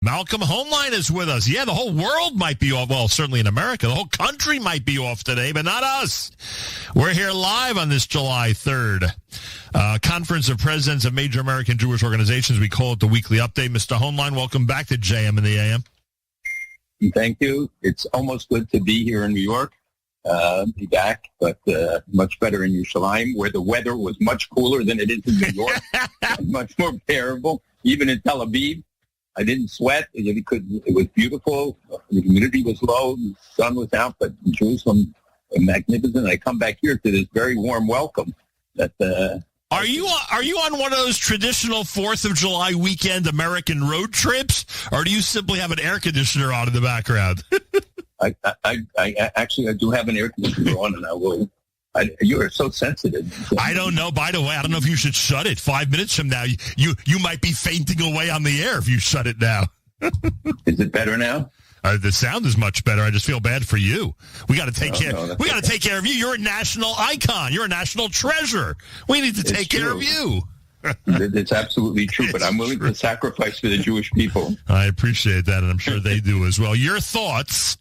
Malcolm Hoenlein is with us. Yeah, the whole world might be off. Well, certainly in America. The whole country might be off today, but not us. We're here live on this July 3rd. Conference of Presidents of Major American Jewish Organizations. We call it the Weekly Update. Mr. Hoenlein, welcome back to JM in the AM. Thank you. It's almost good to be here in New York. Be back, but much better in Yerushalayim, where the weather was much cooler than it is in New York. Much more bearable. Even in Tel Aviv, I didn't sweat. It was beautiful. The humidity was low. The sun was out, but in Jerusalem, magnificent. I come back here to this very warm welcome. Are you on one of those traditional 4th of July weekend American road trips, or do you simply have an air conditioner on in the background? I do have an air conditioner on, and I will. You are so sensitive. I don't know. By the way, I don't know if you should shut it. 5 minutes from now, you might be fainting away on the air if you shut it now. Is it better now? The sound is much better. I just feel bad for you. We got to take care. We got to take care of you. You're a national icon. You're a national treasure. We need to take care of you. It's absolutely true, but I'm willing to sacrifice for the Jewish people. I appreciate that, and I'm sure they do as well. Your thoughts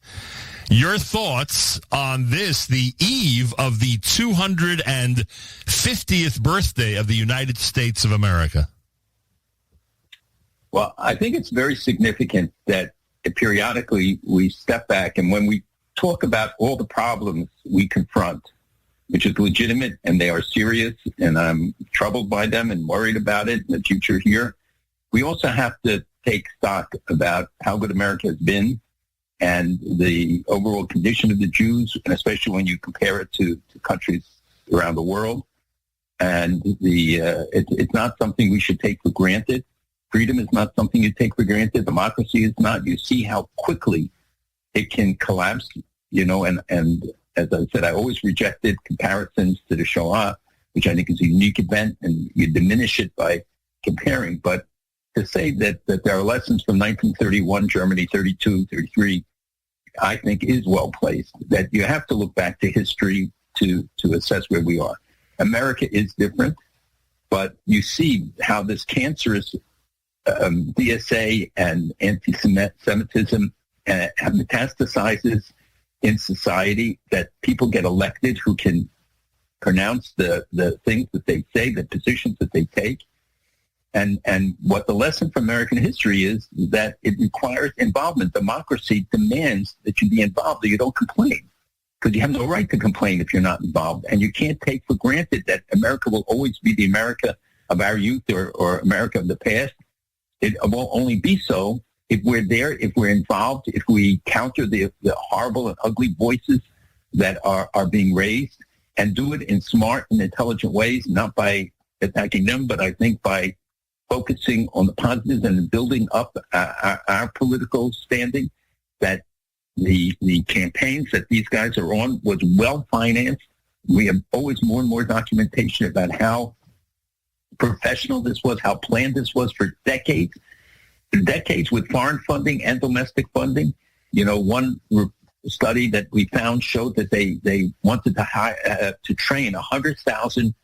on this, the eve of the 250th birthday of the United States of America? Well, I think it's very significant that periodically we step back, and when we talk about all the problems we confront, which is legitimate, and they are serious, and I'm troubled by them and worried about it in the future here, we also have to take stock about how good America has been and the overall condition of the Jews, and especially when you compare it to countries around the world. And it's not something we should take for granted. Freedom is not something you take for granted. Democracy is not. You see how quickly it can collapse, and as I said, I always rejected comparisons to the Shoah, which I think is a unique event, and you diminish it by comparing. But to say that there are lessons from 1931, Germany, 32, 33, I think is well placed, that you have to look back to history to assess where we are. America is different, but you see how this cancerous DSA and anti-Semitism have metastasizes in society, that people get elected who can pronounce the things that they say, the positions that they take. And what the lesson from American history is that it requires involvement. Democracy demands that you be involved, that you don't complain, because you have no right to complain if you're not involved. And you can't take for granted that America will always be the America of our youth or America of the past. It will only be so if we're there, if we're involved, if we counter the horrible and ugly voices that are being raised, and do it in smart and intelligent ways, not by attacking them, but I think by focusing on the positives and building up our political standing, that the campaigns that these guys are on was well-financed. We have always more and more documentation about how professional this was, how planned this was for decades with foreign funding and domestic funding. One study that we found showed that they wanted to train 100,000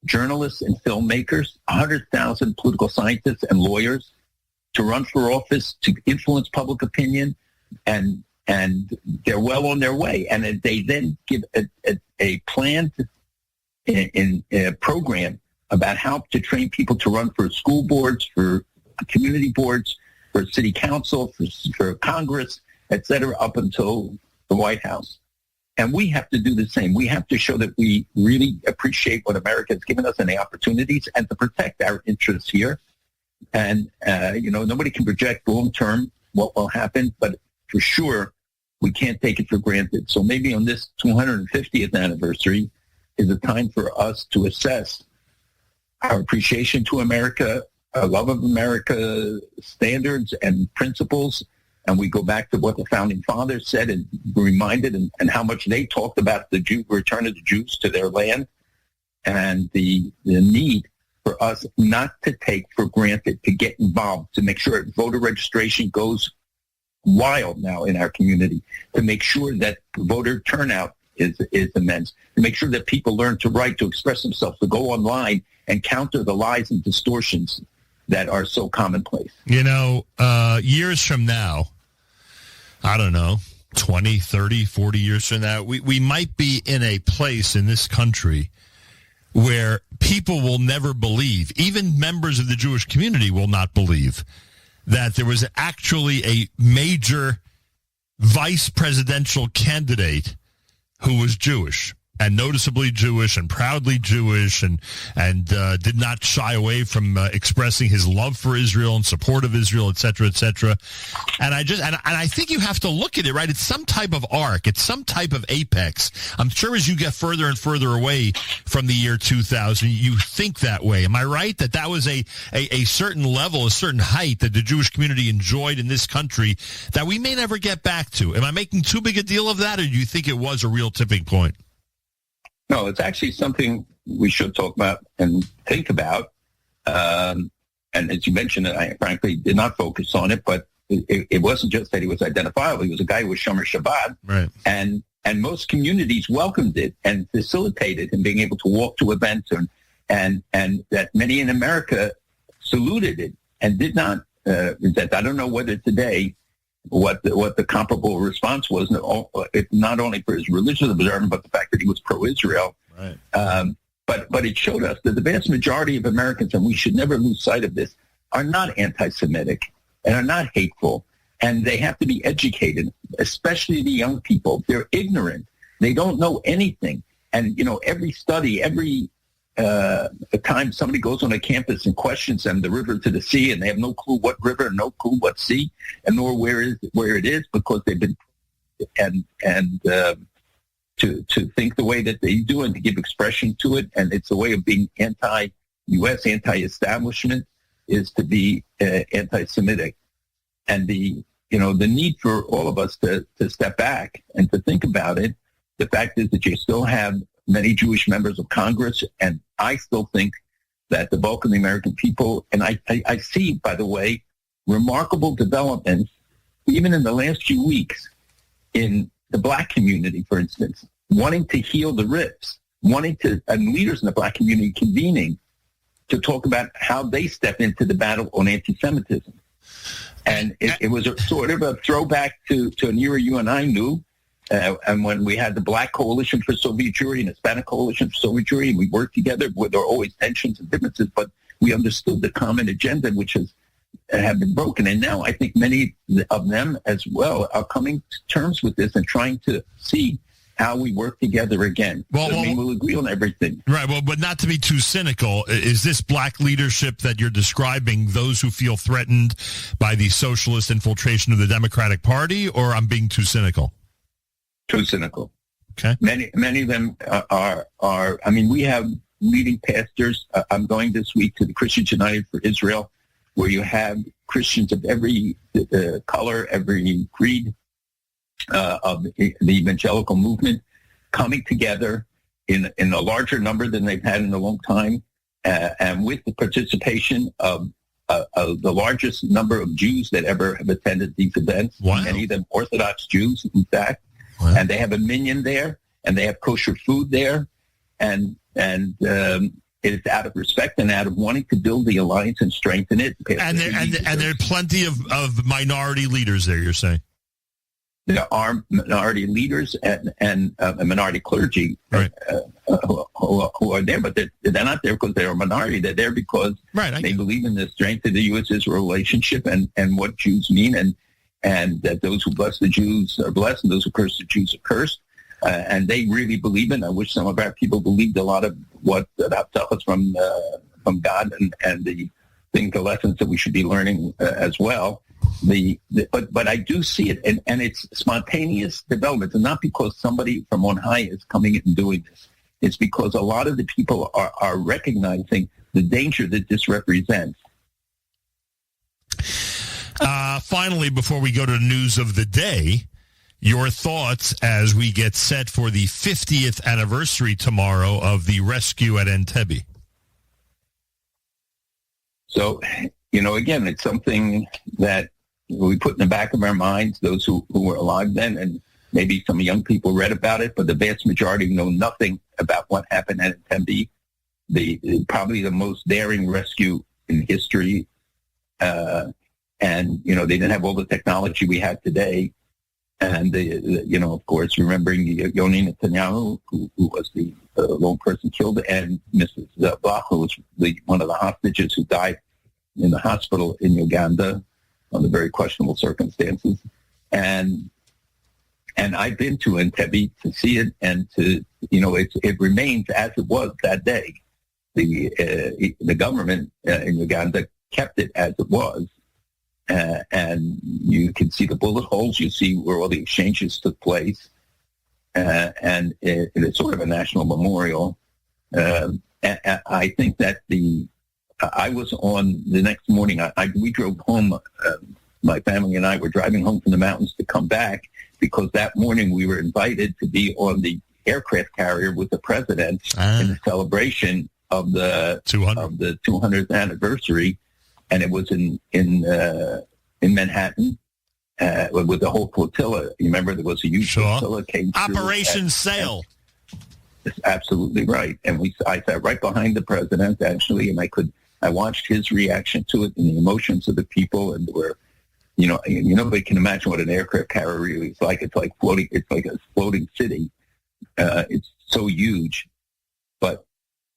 journalists and filmmakers, 100,000 political scientists and lawyers to run for office, to influence public opinion, and they're well on their way. And they then give a planned program about how to train people to run for school boards, for community boards, for city council, for Congress, et cetera, up until the White House. And we have to do the same. We have to show that we really appreciate what America has given us and the opportunities, and to protect our interests here. And, nobody can project long-term what will happen, but for sure, we can't take it for granted. So maybe on this 250th anniversary is a time for us to assess our appreciation to America, our love of America, standards and principles. And we go back to what the founding fathers said and reminded, and how much they talked about the return of the Jews to their land, and the need for us not to take for granted, to get involved, to make sure voter registration goes wild now in our community, to make sure that voter turnout is immense, to make sure that people learn to write, to express themselves, to go online and counter the lies and distortions that are so commonplace. Years from now, I don't know, 20, 30, 40 years from now, we might be in a place in this country where people will never believe, even members of the Jewish community will not believe, that there was actually a major vice presidential candidate who was Jewish, and noticeably Jewish and proudly Jewish, and did not shy away from expressing his love for Israel and support of Israel, et cetera, et cetera. And I think you have to look at it, right? It's some type of arc. It's some type of apex. I'm sure as you get further and further away from the year 2000, you think that way. Am I right? That was a certain level, a certain height that the Jewish community enjoyed in this country that we may never get back to. Am I making too big a deal of that, or do you think it was a real tipping point? No, it's actually something we should talk about and think about. And as you mentioned, I frankly did not focus on it, but it wasn't just that he was identifiable. He was a guy who was Shomer Shabbat. Right. And most communities welcomed it and facilitated him being able to walk to events, and that many in America saluted it and did not resent. I don't know whether today what the comparable response was, not only for his religious observance, but the fact that he was pro-Israel. Right. But it showed us that the vast majority of Americans, and we should never lose sight of this, are not anti-Semitic and are not hateful, and they have to be educated, especially the young people. They're ignorant. They don't know anything. And, every study, every time somebody goes on a campus and questions them, the river to the sea, and they have no clue what river, no clue what sea, and nor where it is, because they've been to think the way that they do and to give expression to it, and it's a way of being anti-U.S., anti-establishment, is to be anti-Semitic, and the need for all of us to step back and to think about it. The fact is that you still have many Jewish members of Congress, and I still think that the bulk of the American people, and I see, by the way, remarkable developments, even in the last few weeks, in the black community, for instance, wanting to heal the rifts, and leaders in the black community convening to talk about how they step into the battle on anti-Semitism. And it was a sort of a throwback to an era you and I knew, and when we had the Black Coalition for Soviet Jewry and Hispanic Coalition for Soviet Jewry, and we worked together, where there were always tensions and differences, but we understood the common agenda, which have been broken. And now I think many of them as well are coming to terms with this and trying to see how we work together again. We'll agree on everything. Right. Well, but not to be too cynical, is this black leadership that you're describing those who feel threatened by the socialist infiltration of the Democratic Party, or I'm being too cynical? Too cynical. Okay. Many of them are. I mean, we have leading pastors. I'm going this week to the Christians United for Israel, where you have Christians of every color, every creed of the evangelical movement coming together in a larger number than they've had in a long time, and with the participation of the largest number of Jews that ever have attended these events. Wow. Many of them Orthodox Jews, in fact. Wow. And they have a minyan there, and they have kosher food there, and it's out of respect and out of wanting to build the alliance and strengthen it. And there are plenty of minority leaders there, you're saying? There are minority leaders and minority clergy, right, who are there, but they're not there because they're a minority. They're there because they believe in the strength of the U.S.-Israel relationship and what Jews mean, and that those who bless the Jews are blessed and those who curse the Jews are cursed. And they really believe in. I wish some of our people believed a lot of what that tells us from God and the lessons that we should be learning as well. But I do see it, and it's spontaneous development, and not because somebody from on high is coming in and doing this. It's because a lot of the people are recognizing the danger that this represents. Finally, before we go to the news of the day, your thoughts as we get set for the 50th anniversary tomorrow of the rescue at Entebbe. So, again, it's something that we put in the back of our minds, those who were alive then, and maybe some young people read about it, but the vast majority know nothing about what happened at Entebbe, probably the most daring rescue in history And, they didn't have all the technology we have today. And, of course, remembering Yoni Netanyahu, who was the lone person killed, and Mrs. Bach, who was one of the hostages who died in the hospital in Uganda under very questionable circumstances. And I've been to Entebbe to see it, and it remains as it was that day. The government in Uganda kept it as it was. And you can see the bullet holes. You see where all the exchanges took place. And it is sort of a national memorial. I think that I was on the next morning. We drove home. My family and I were driving home from the mountains to come back because that morning we were invited to be on the aircraft carrier with the president in the celebration of the 200th anniversary. And it was in Manhattan with the whole flotilla. You remember there was a huge flotilla came through. Operation Sail. That's absolutely right. And I sat right behind the president actually, and I watched his reaction to it and the emotions of the people, and where nobody can imagine what an aircraft carrier really is like. It's like floating. It's like a floating city. It's so huge, but.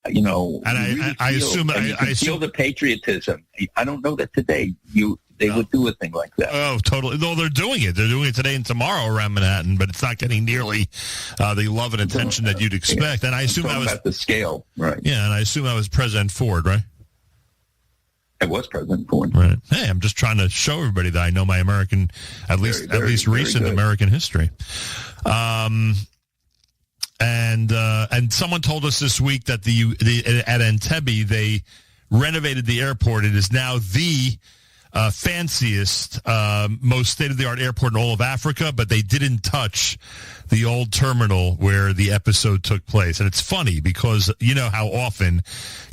And I assume feel the patriotism. I don't know that today they would do a thing like that. Oh, totally. No, they're doing it. They're doing it today and tomorrow around Manhattan, but it's not getting nearly the love and attention that you'd expect. And I assume that was about the scale, right? Yeah, and I assume that was President Ford, right? It was President Ford, right? Hey, I'm just trying to show everybody that I know my American, at least recent American history. And someone told us this week that at Entebbe they renovated the airport. It is now the fanciest, most state-of-the-art airport in all of Africa, but they didn't touch the old terminal where the episode took place. And it's funny because you know how often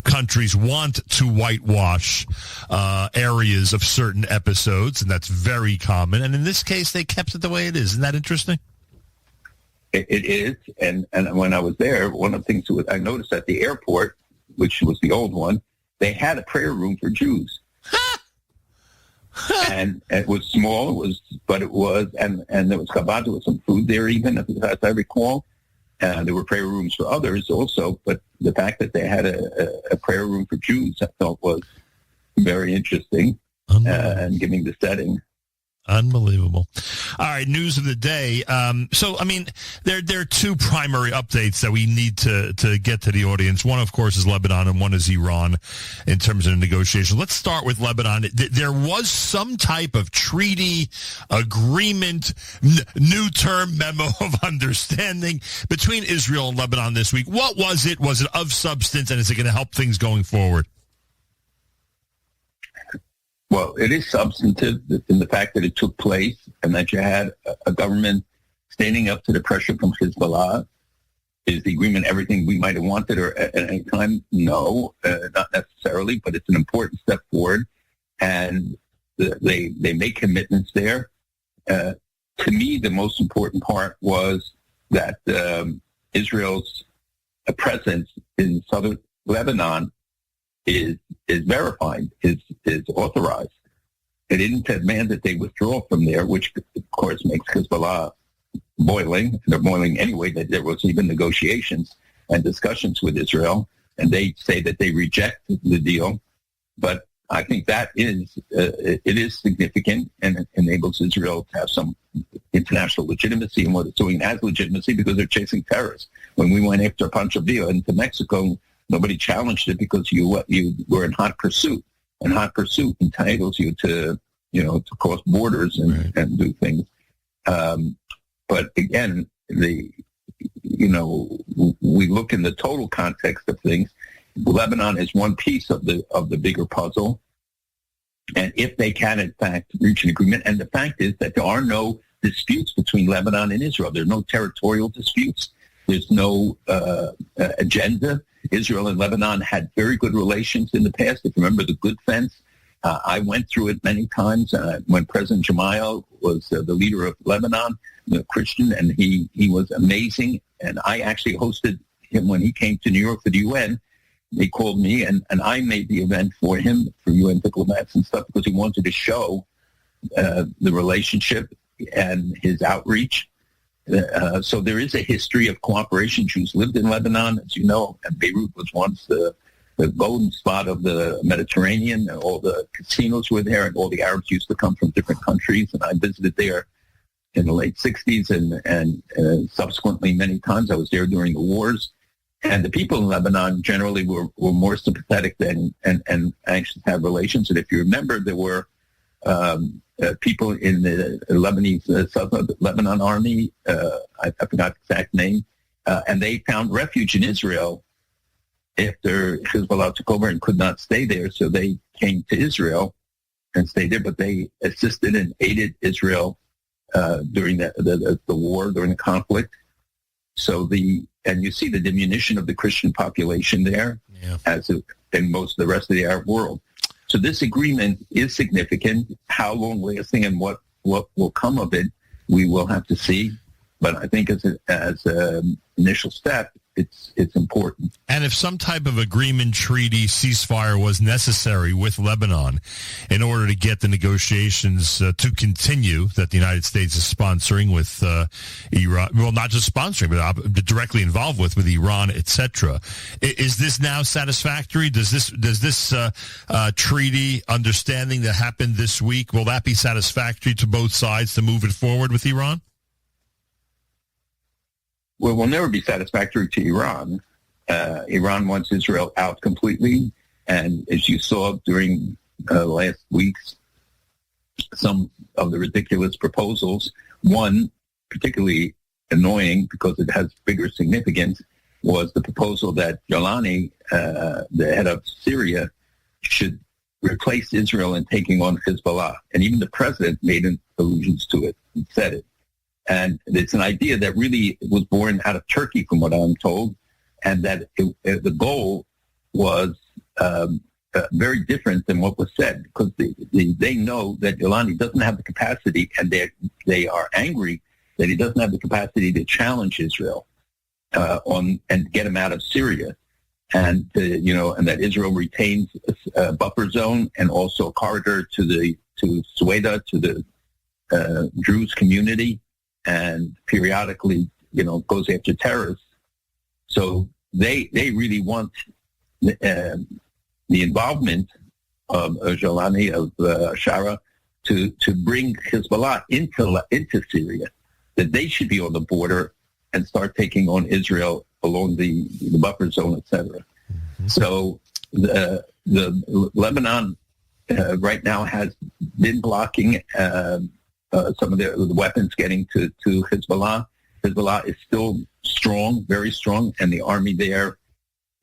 countries want to whitewash areas of certain episodes, and that's very common. And in this case, they kept it the way it is. Isn't that interesting? It is, and when I was there, one of the things I noticed at the airport, which was the old one, they had a prayer room for Jews, and it was small. And there was Chabad. There was some food there, even as I recall. There were prayer rooms for others also, but the fact that they had a prayer room for Jews, I thought was very interesting, and giving the setting. Unbelievable. All right, news of the day. So, I mean, there are two primary updates that we need to get to the audience. One, of course, is Lebanon, and one is Iran in terms of the negotiation. Let's start with Lebanon. There was some type of treaty, agreement, new term memo of understanding between Israel and Lebanon this week. What was it? Was it of substance, and is it going to help things going forward? Well, it is substantive in the fact that it took place and that you had a government standing up to the pressure from Hezbollah. Is the agreement everything we might have wanted or at any time? No, not necessarily, but it's an important step forward. And they make commitments there. To me, the most important part was that Israel's presence in southern Lebanon is verified, is authorized. It didn't demand that they withdraw from there, which of course makes Hezbollah boiling. They're boiling anyway. That there was even negotiations and discussions with Israel, and they say that they reject the deal. But I think that it is significant and it enables Israel to have some international legitimacy in what it's doing as legitimacy because they're chasing terrorists. When we went after Pancho Villa into Mexico, nobody challenged it because you were in hot pursuit, and hot pursuit entitles you to cross borders and do things. But again, we look in the total context of things. Lebanon is one piece of the bigger puzzle, and if they can in fact reach an agreement, and the fact is that there are no disputes between Lebanon and Israel. There are no territorial disputes. There's no agenda. Israel and Lebanon had very good relations in the past. If you remember the good fence, I went through it many times when President Gemayel was the leader of Lebanon, Christian, and he was amazing. And I actually hosted him when he came to New York for the UN. They called me, and I made the event for him, for UN diplomats and stuff, because he wanted to show the relationship and his outreach. So there is a history of cooperation. Jews lived in Lebanon, as you know, and Beirut was once the golden spot of the Mediterranean. And all the casinos were there, and all the Arabs used to come from different countries. And I visited there in the late 60s and subsequently many times. I was there during the wars. And the people in Lebanon generally were more sympathetic and anxious to have relations. And if you remember, there were people in the Lebanese Southern Lebanon Army, I forgot the exact name, and they found refuge in Israel after Hezbollah took over and could not stay there. So they came to Israel and stayed there, but they assisted and aided Israel during the war, during the conflict. And you see the diminution of the Christian population there, as in most of the rest of the Arab world. So this agreement is significant. How long-lasting and what will come of it, we will have to see. But I think as an initial step, it's important. And if some type of agreement, treaty, ceasefire was necessary with Lebanon in order to get the negotiations to continue that the United States is sponsoring with Iran, well, not just sponsoring, but directly involved with Iran, etc., is this now satisfactory? Does this treaty understanding that happened this week, will that be satisfactory to both sides to move it forward with Iran? Well, will never be satisfactory to Iran. Iran wants Israel out completely. And as you saw during last week's, some of the ridiculous proposals, one particularly annoying because it has bigger significance, was the proposal that Jolani, the head of Syria, should replace Israel in taking on Hezbollah. And even the president made allusions to it and said it. And it's an idea that really was born out of Turkey, from what I'm told, and that the goal was very different than what was said, because they know that Jolani doesn't have the capacity, and they are angry that he doesn't have the capacity to challenge Israel and get him out of Syria, and that Israel retains a buffer zone and also a corridor to Sueda, to the Druze community, and periodically, goes after terrorists. So they really want the involvement of Jolani, of Shara, to bring Hezbollah into Syria, that they should be on the border and start taking on Israel along the buffer zone, etc. Mm-hmm. So the Lebanon right now has been blocking some of the weapons getting to Hezbollah. Hezbollah is still strong, very strong, and the army there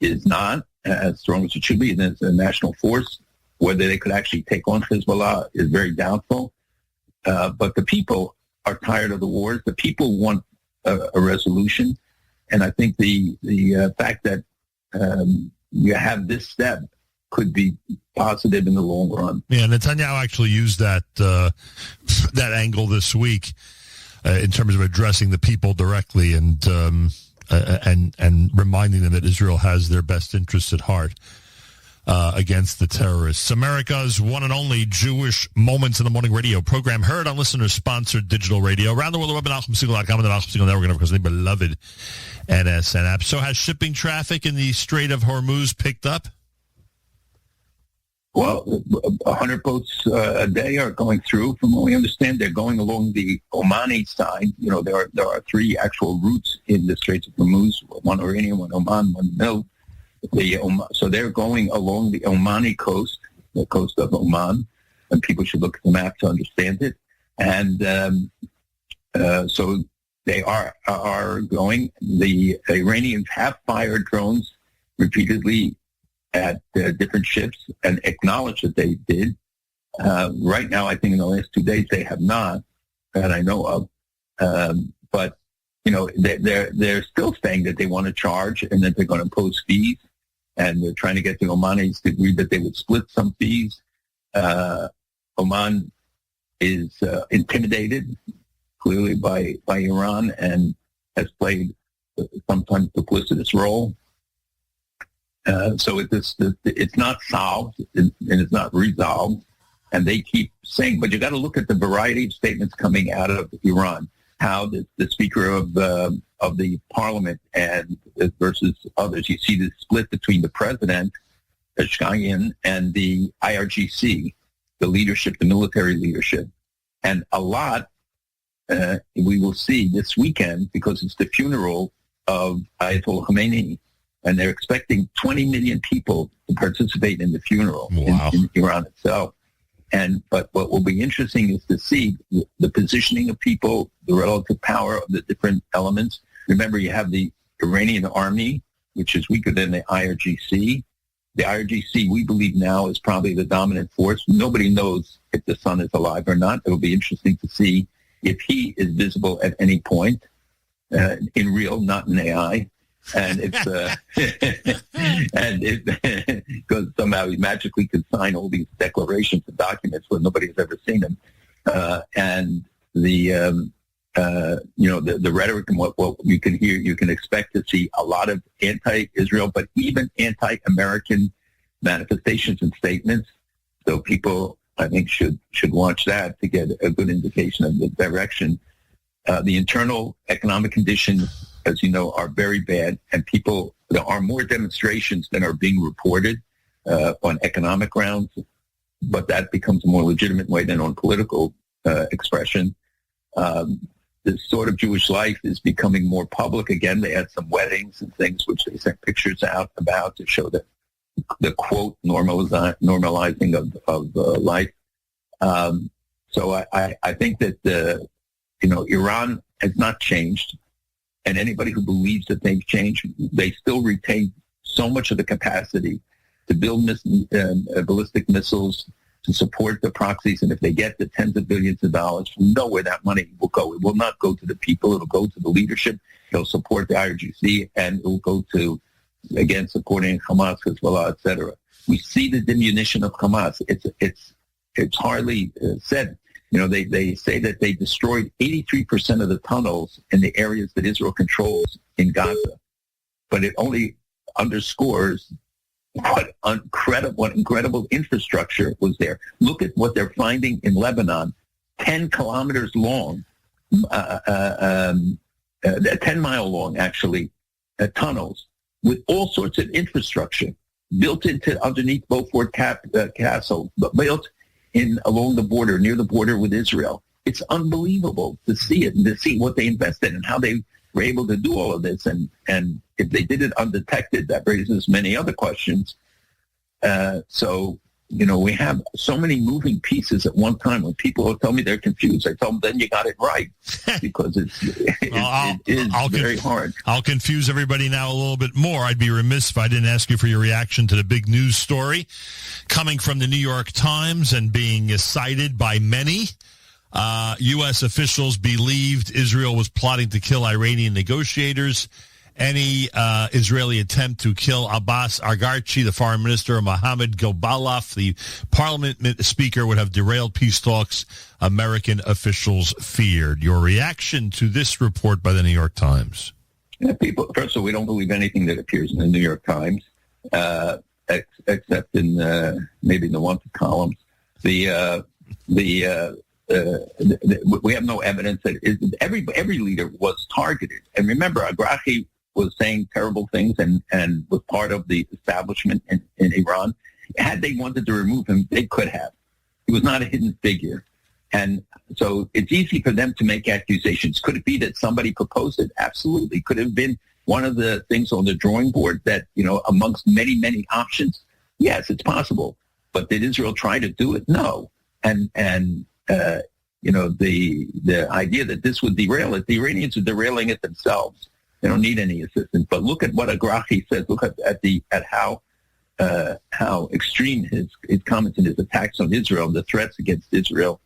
is not as strong as it should be. And it's a national force. Whether they could actually take on Hezbollah is very doubtful. But the people are tired of the wars. The people want a resolution. And I think the fact that you have this step could be positive in the long run. Yeah, Netanyahu actually used that angle this week in terms of addressing the people directly and reminding them that Israel has their best interests at heart against the terrorists. America's one and only Jewish Moments in the Morning radio program, heard on listener-sponsored digital radio around the world. The web at NachumSegal.com and the Nachum Segal Network, and of course the beloved NSN app. So has shipping traffic in the Strait of Hormuz picked up? Well, 100 boats a day are going through. From what we understand, they're going along the Omani side. There are three actual routes in the Straits of Hormuz: one Iranian, one Oman, one Middle. So they're going along the Omani coast, the coast of Oman, and people should look at the map to understand it. And so they are going. The Iranians have fired drones repeatedly at different ships and acknowledge that they did. Right now, I think in the last 2 days, they have not, that I know of. But, they're still saying that they want to charge and that they're going to impose fees. And they're trying to get the Omanis to agree that they would split some fees. Oman is intimidated, clearly, by Iran, and has played sometimes duplicitous role. So it's not solved and it's not resolved. And they keep saying, but you got to look at the variety of statements coming out of Iran, how the Speaker of the Parliament and versus others. You see the split between the President, Eshkayan, and the IRGC, the leadership, the military leadership. And a lot we will see this weekend because it's the funeral of Ayatollah Khomeini. And they're expecting 20 million people to participate in the funeral in Iran itself. But what will be interesting is to see the positioning of people, the relative power of the different elements. Remember, you have the Iranian army, which is weaker than the IRGC. The IRGC, we believe now, is probably the dominant force. Nobody knows if the son is alive or not. It'll be interesting to see if he is visible at any point in real, not in AI. And because somehow he magically could sign all these declarations and documents when nobody has ever seen them, and the rhetoric and what you can hear, you can expect to see a lot of anti-Israel, but even anti-American manifestations and statements. So people, I think, should watch that to get a good indication of the direction. The internal economic conditions, as you know, are very bad, and there are more demonstrations than are being reported on economic grounds, but that becomes a more legitimate way than on political expression. This sort of Jewish life is becoming more public again. They had some weddings and things which they sent pictures out about to show that the quote normalizing of life. So I think that Iran has not changed. And anybody who believes that they've changed, they still retain so much of the capacity to build ballistic missiles, to support the proxies. And if they get the tens of billions of dollars, we know where that money will go. It will not go to the people. It'll go to the leadership. It'll support the IRGC, and it will go to, again, supporting Hamas, Hezbollah, et cetera. We see the diminution of Hamas. It's hardly said. They say that they destroyed 83% of the tunnels in the areas that Israel controls in Gaza. But it only underscores what incredible infrastructure was there. Look at what they're finding in Lebanon, 10 kilometers long, 10-mile long, actually, tunnels with all sorts of infrastructure built into underneath Beaufort Castle, built along the border, near the border with Israel. It's unbelievable to see it and to see what they invested and how they were able to do all of this. And if they did it undetected, that raises many other questions. We have so many moving pieces at one time. When people tell me they're confused, I tell them, then you got it right, because it is very hard. I'll confuse everybody now a little bit more. I'd be remiss if I didn't ask you for your reaction to the big news story coming from the New York Times and being cited by many. U.S. officials believed Israel was plotting to kill Iranian negotiators. Any Israeli attempt to kill Abbas Argharchi, the foreign minister, or Mohammed Gilbalaf, the parliament speaker, would have derailed peace talks, American officials feared. Your reaction to this report by the New York Times? People, first of all, we don't believe anything that appears in the New York Times, except in maybe in the wanted columns. We have no evidence that every leader was targeted. And remember, Argharchi was saying terrible things and was part of the establishment in Iran. Had they wanted to remove him, they could have. He was not a hidden figure. And so it's easy for them to make accusations. Could it be that somebody proposed it? Absolutely. Could it have been one of the things on the drawing board that, amongst many, many options? Yes, it's possible. But did Israel try to do it? No. And the idea that this would derail it, the Iranians are derailing it themselves. They don't need any assistance. But look at what Argharchi says. Look at how extreme his comments and his attacks on Israel, the threats against Israel,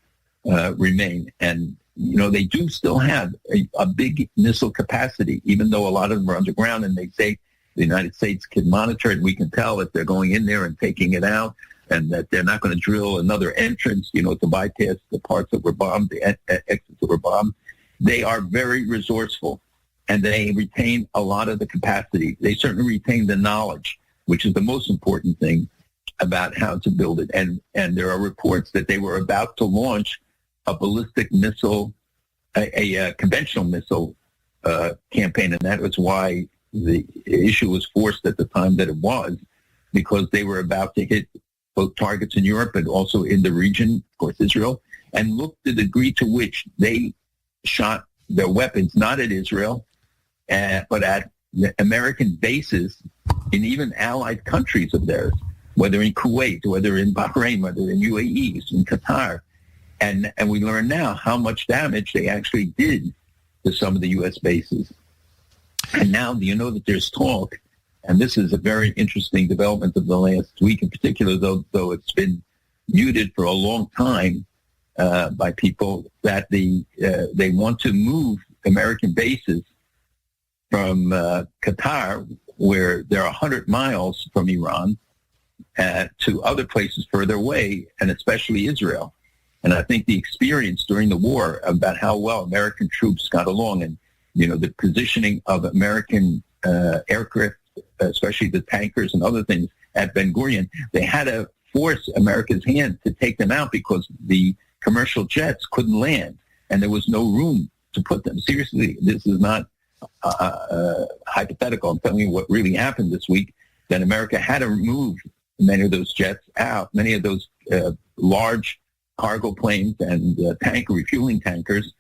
remain. And they do still have a big missile capacity, even though a lot of them are underground. And they say the United States can monitor it. We can tell if they're going in there and taking it out, and that they're not going to drill another entrance, to bypass the parts that were bombed, the exits that were bombed. They are very resourceful, and they retain a lot of the capacity. They certainly retain the knowledge. which is the most important thing about how to build it. And there are reports that they were about to launch a ballistic missile, a conventional missile campaign, and that was why the issue was forced at the time that it was, because they were about to hit both targets in Europe and also in the region, of course, Israel, and look the degree to which they shot their weapons, not at Israel, but at the American bases in even allied countries of theirs, whether in Kuwait, whether in Bahrain, whether in UAE, in Qatar. And we learn now how much damage they actually did to some of the U.S. bases. And now you know that there's talk, and this is a very interesting development of the last week in particular, though it's been muted for a long time by people, that they want to move American bases from Qatar, where they're 100 miles from Iran, to other places further away, and especially Israel. And I think the experience during the war about how well American troops got along, and the positioning of American aircraft, especially the tankers and other things at Ben Gurion, they had to force America's hand to take them out because the commercial jets couldn't land, and there was no room to put them. Seriously, this is not hypothetical. I'm telling you what really happened this week, that America had to move many of those jets out, many of those large cargo planes and tanker refueling tankers,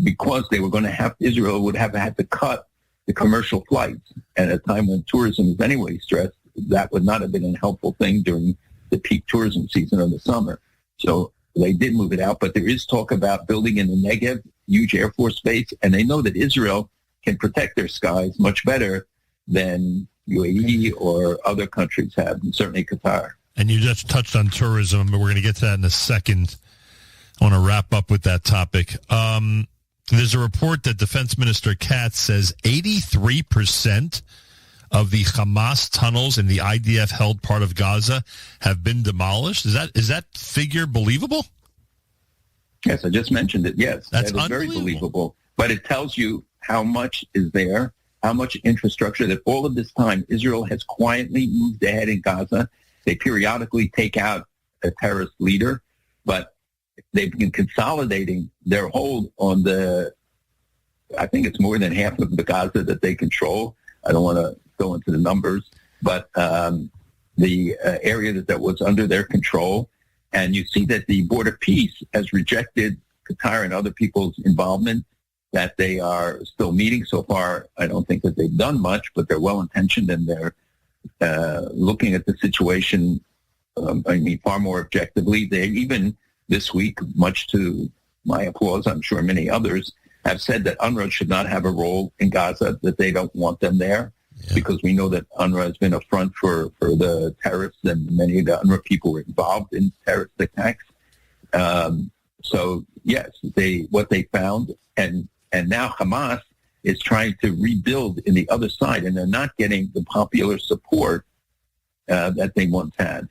because they were going to have, Israel would have had to cut the commercial flights. And at a time when tourism is anyway stressed, that would not have been a helpful thing during the peak tourism season of the summer. So they did move it out, but there is talk about building in the Negev, huge Air Force base, and they know that Israel can protect their skies much better than UAE or other countries have, and certainly Qatar. And you just touched on tourism, but we're going to get to that in a second. I want to wrap up with that topic. There's a report that Defense Minister Katz says 83% of the Hamas tunnels in the IDF-held part of Gaza have been demolished. Is that figure believable? Yes, I just mentioned it. Yes, that's that is very believable. But it tells you how much is there, how much infrastructure, that all of this time Israel has quietly moved ahead in Gaza. They periodically take out a terrorist leader, but they've been consolidating their hold on I think it's more than half of the Gaza that they control. I don't want to go into the numbers, but the area that was under their control. And you see that the Board of Peace has rejected Qatar and other people's involvement, that they are still meeting. So far, I don't think that they've done much, but they're well-intentioned, and they're looking at the situation, far more objectively. They even this week, much to my applause, I'm sure many others, have said that UNRWA should not have a role in Gaza, that they don't want them there, because we know that UNRWA has been a front for the terrorists, and many of the UNRWA people were involved in terrorist attacks. So, yes, what they found, and now Hamas is trying to rebuild in the other side, and they're not getting the popular support that they once had.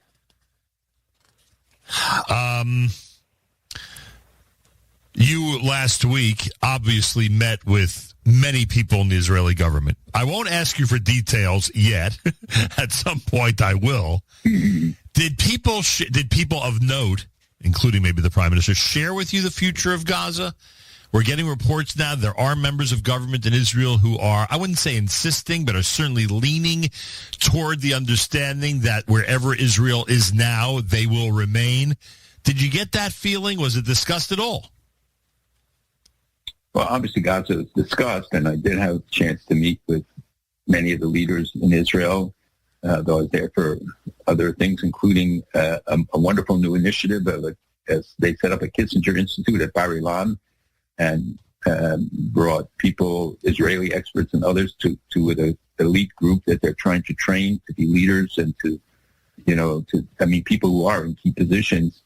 You last week obviously met with many people in the Israeli government. I won't ask you for details yet. At some point I will. Did people of note, including maybe the Prime Minister, share with you the future of Gaza? We're getting reports now there are members of government in Israel who are, I wouldn't say insisting, but are certainly leaning toward the understanding that wherever Israel is now, they will remain. Did you get that feeling? Was it discussed at all? Well, obviously Gaza was discussed, and I did have a chance to meet with many of the leaders in Israel, though I was there for other things, including a wonderful new initiative as they set up a Kissinger Institute at Bar Ilan, and brought people, Israeli experts and others, to an elite group that they're trying to train to be leaders and people who are in key positions.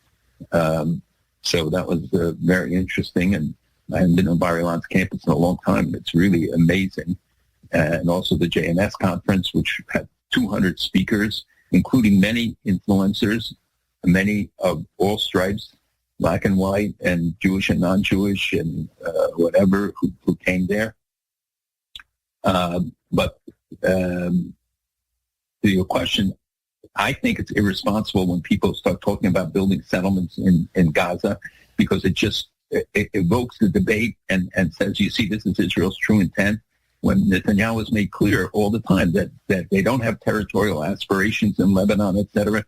So that was very interesting, and I haven't been on Bar Ilan's campus in a long time. It's really amazing. And also the JNS conference, which had 200 speakers, including many influencers, many of all stripes, black and white, and Jewish and non-Jewish, and whatever, who came there. But to your question, I think it's irresponsible when people start talking about building settlements in Gaza, because it evokes the debate and says, you see, this is Israel's true intent, when Netanyahu has made clear all the time that they don't have territorial aspirations in Lebanon, etc.,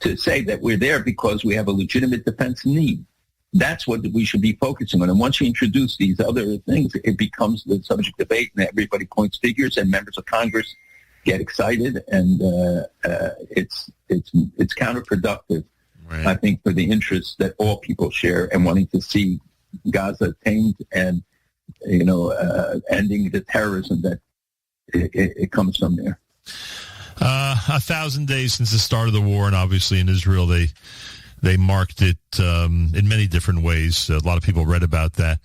to say that we're there because we have a legitimate defense need. That's what we should be focusing on. And once you introduce these other things, it becomes the subject of debate, and everybody points figures, and members of Congress get excited, and it's counterproductive, right, I think, for the interests that all people share and wanting to see Gaza tamed and, ending the terrorism that it comes from there. 1,000 days since the start of the war, and obviously in Israel they marked it in many different ways. A lot of people read about that.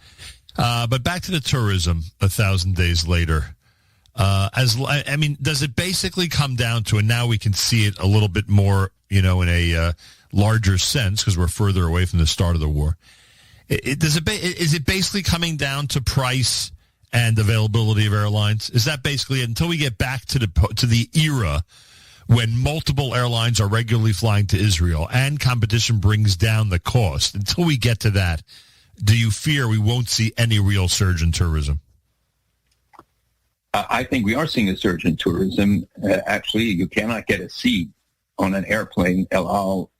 But back to the tourism 1,000 days later. Does it basically come down to, and now we can see it a little bit more, in a larger sense because we're further away from the start of the war. Is it basically coming down to price and availability of airlines? Is that basically it, until we get back to the era when multiple airlines are regularly flying to Israel and competition brings down the cost? Until we get to that, do you fear we won't see any real surge in tourism? I think we are seeing a surge in tourism. Actually, you cannot get a seat on an airplane, El Al,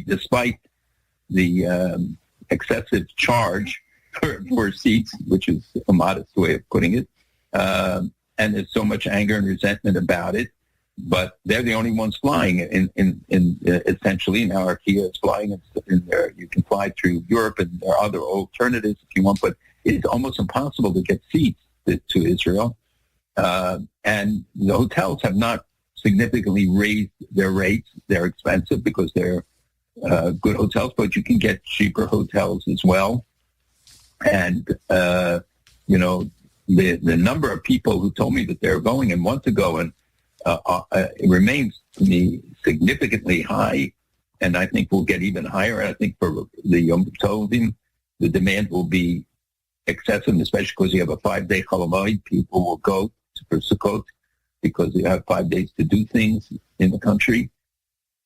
despite the excessive charge for seats, which is a modest way of putting it. And there's so much anger and resentment about it. But they're the only ones flying in essentially. Now Arkia is flying in there. You can fly through Europe, and there are other alternatives if you want, but it's almost impossible to get seats to Israel. And the hotels have not significantly raised their rates. They're expensive because they're good hotels, but you can get cheaper hotels as well. And, the number of people who told me that they're going and want to go, and it remains to me significantly high, and I think will get even higher. I think for the Yom Tovim, the demand will be excessive, especially because you have a 5-day Chol Hamoed. People will go for Sukkot because you have 5 days to do things in the country.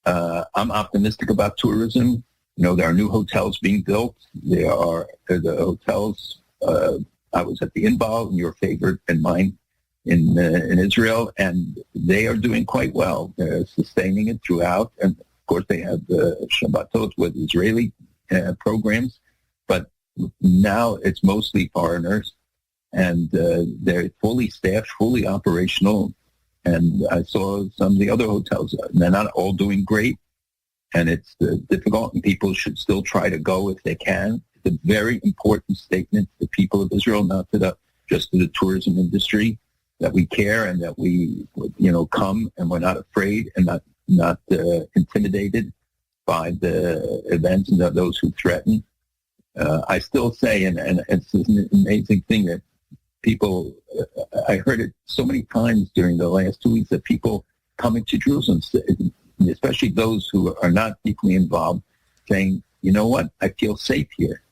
I'm optimistic about tourism. There are new hotels being built. There are the hotels. I was at the Inbal, your favorite and mine, in Israel, and they are doing quite well. They're sustaining it throughout, and of course they have the Shabbatot with Israeli programs, but now it's mostly foreigners, and they're fully staffed, fully operational. And I saw some of the other hotels. They're not all doing great, and it's difficult, and people should still try to go if they can. It's a very important statement to the people of Israel, not just to the tourism industry, that we care and that we, come and we're not afraid and not intimidated by the events and those who threaten. I still say, and it's an amazing thing that people, I heard it so many times during the last 2 weeks, that people coming to Jerusalem, especially those who are not deeply involved, saying, you know what, I feel safe here.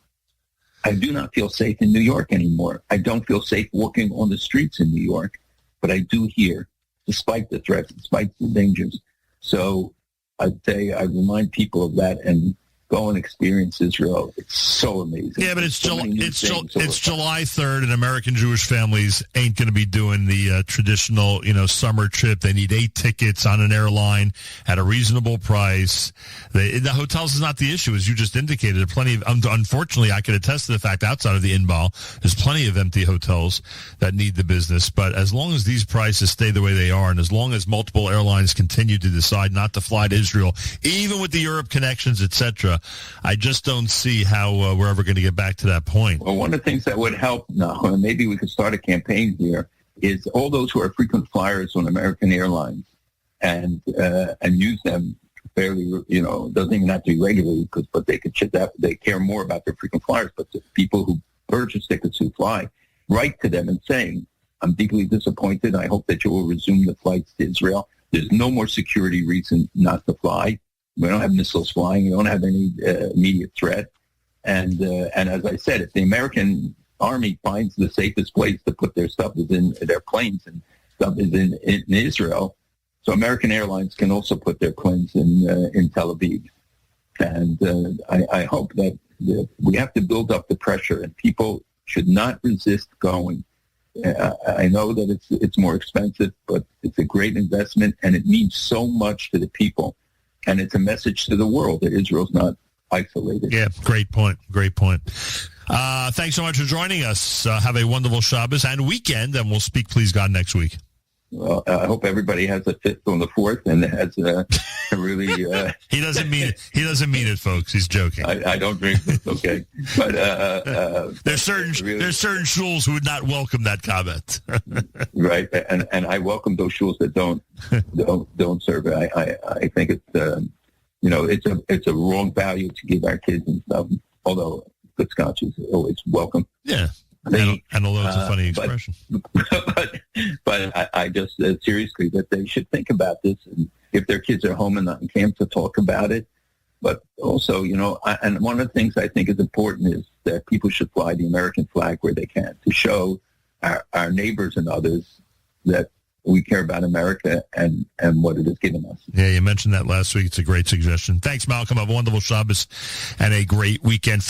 I do not feel safe in New York anymore. I don't feel safe walking on the streets in New York, but I do here, despite the threats, despite the dangers. So I'd say I remind people of that and go and experience Israel. It's so amazing. Yeah, but it's July 3rd, and American Jewish families ain't going to be doing the traditional, summer trip. They need 8 tickets on an airline at a reasonable price. The hotels is not the issue, as you just indicated. There are plenty of, unfortunately, I could attest to the fact outside of the Inbal, there's plenty of empty hotels that need the business. But as long as these prices stay the way they are, and as long as multiple airlines continue to decide not to fly to Israel, even with the Europe connections, etc., I just don't see how we're ever going to get back to that point. Well, one of the things that would help now, and maybe we could start a campaign here, is all those who are frequent flyers on American Airlines and use them fairly, doesn't even have to be regularly, but they could they care more about their frequent flyers. But the people who purchase tickets who fly, write to them and saying, I'm deeply disappointed. I hope that you will resume the flights to Israel. There's no more security reason not to fly. We don't have missiles flying. We don't have any immediate threat. And as I said, if the American Army finds the safest place to put their stuff is in their planes and stuff is in Israel, So American Airlines can also put their planes in Tel Aviv. And I hope that we have to build up the pressure, and people should not resist going. I know that it's more expensive, but it's a great investment, and it means so much to the people. And it's a message to the world that Israel's not isolated. Yeah, great point. Great point. Thanks so much for joining us. Have a wonderful Shabbos and weekend, and we'll speak, please God, next week. Well, I hope everybody has a fifth on the fourth and has a really... He doesn't mean it. He doesn't mean it, folks. He's joking. I don't drink this, okay? But there's certain shuls who would not welcome that comment. Right, and I welcome those shuls that don't serve it. I think it's a wrong value to give our kids and stuff. Although good scotch is always welcome. Yeah. And although it's a funny expression. But I just seriously that they should think about this, and if their kids are home and not in camp, to talk about it. But also, and one of the things I think is important is that people should fly the American flag where they can, to show our neighbors and others that we care about America and what it has given us. Yeah, you mentioned that last week. It's a great suggestion. Thanks, Malcolm. Have a wonderful Shabbos and a great weekend.